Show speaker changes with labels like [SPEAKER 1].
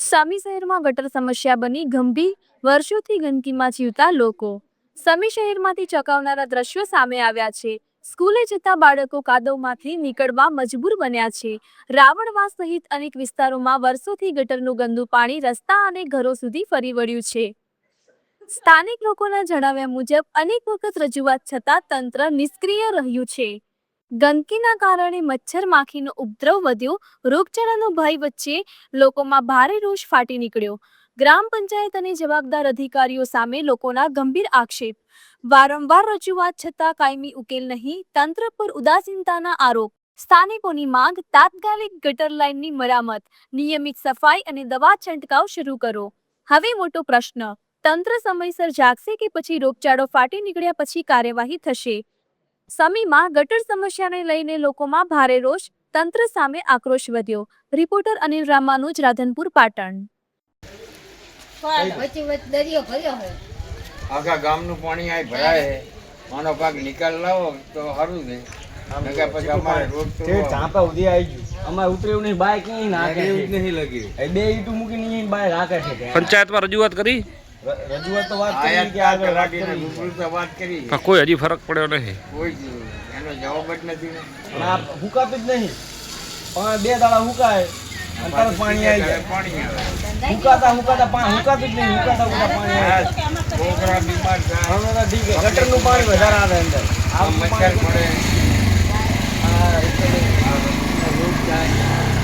[SPEAKER 1] સમી શહેરમાં ગટર સમસ્યા બની ગંભીર, વર્ષોથી ગંદકીમાં જીવતા લોકો. સમી શહેરમાંથી ચોંકાવનારા દ્રશ્યો સામે આવ્યા છે. સ્કૂલે જતા બાળકો કાદવમાંથી નીકળવા મજબૂર બન્યા છે. રાવણવાસ સહિત અનેક વિસ્તારોમાં વર્ષોથી ગટરનું ગંદુ પાણી રસ્તા અને ઘરો સુધી ફરી વળ્યું છે. સ્થાનિક લોકોના જણાવ્યા મુજબ અનેક વખત રજૂઆત છતાં તંત્ર નિષ્ક્રિય રહ્યું છે. ગંદકીના કારણે મચ્છર માખીનો ઉપદ્રવ વધ્યો. રોગચાળાનો ભય વચ્ચે લોકોમાં ભારે રોષ ફાટી નીકળ્યો. ગ્રામ પંચાયત અને જવાબદાર અધિકારીઓ સામે લોકોના ગંભીર આક્ષેપ. વારંવાર રજૂઆત છતાં કાયમી ઉકેલ નહીં. તંત્ર પર ઉદાસીનતાના આરોપ. સ્થાનિકોની માંગ તાત્કાલિક ગટર લાઇનની મરામત, નિયમિત સફાઈ અને દવા છંટકાવ શરૂ કરો. હવે મોટો પ્રશ્ન, તંત્ર સમયસર જાગશે કે પછી રોગચાળો ફાટી નીકળ્યા પછી કાર્યવાહી થશે? સમીમાં ગટર સમસ્યાને લઈને લોકોમાં ભારે રોષ, તંત્ર સામે આક્રોશ વધ્યો. રિપોર્ટર અનિલ રામાનુજ, રાધનપુર, પાટણ.
[SPEAKER 2] આખા ગામનું પાણી આ ભરાય છે. આનો કાંક નિકાલ લાવો તો સારું છે. પછી અમારે રોડ તો
[SPEAKER 3] ચાંપા ઉધી આવી ગયું. અમારે ઉતરેવું નહીં, બાઈક નહીં નાખે
[SPEAKER 2] એવું જ નહીં લાગ્યું.
[SPEAKER 3] એ બે ઈટું મૂકીને બાઈક રાખે છે.
[SPEAKER 4] પંચાયતમાં રજૂઆત કરી,
[SPEAKER 3] રજૂઆત તો વાત કરી કે આગળ
[SPEAKER 2] રાખીને રૂબરૂ તો વાત કરી,
[SPEAKER 4] પણ કોઈ હજી ફરક પડ્યો નથી.
[SPEAKER 2] કોઈ જ એનો જવાબ જ નથી ને.
[SPEAKER 3] પણ આ હુકાતું જ નહીં. પણ બે દાડા હુકાય અને તરત પાણી આવી જાય.
[SPEAKER 2] પાણી આવે.
[SPEAKER 3] હુકાતા પાણી હુકાતું જ નહીં. હુકાતા પાણી આવે.
[SPEAKER 2] છોકરા બીમાર થાય,
[SPEAKER 3] હવે તો ઠીક છે. ગટરનું પાણી વધારે આવે અંદર.
[SPEAKER 2] મચ્છર પડે.
[SPEAKER 3] આ રોગ જાય.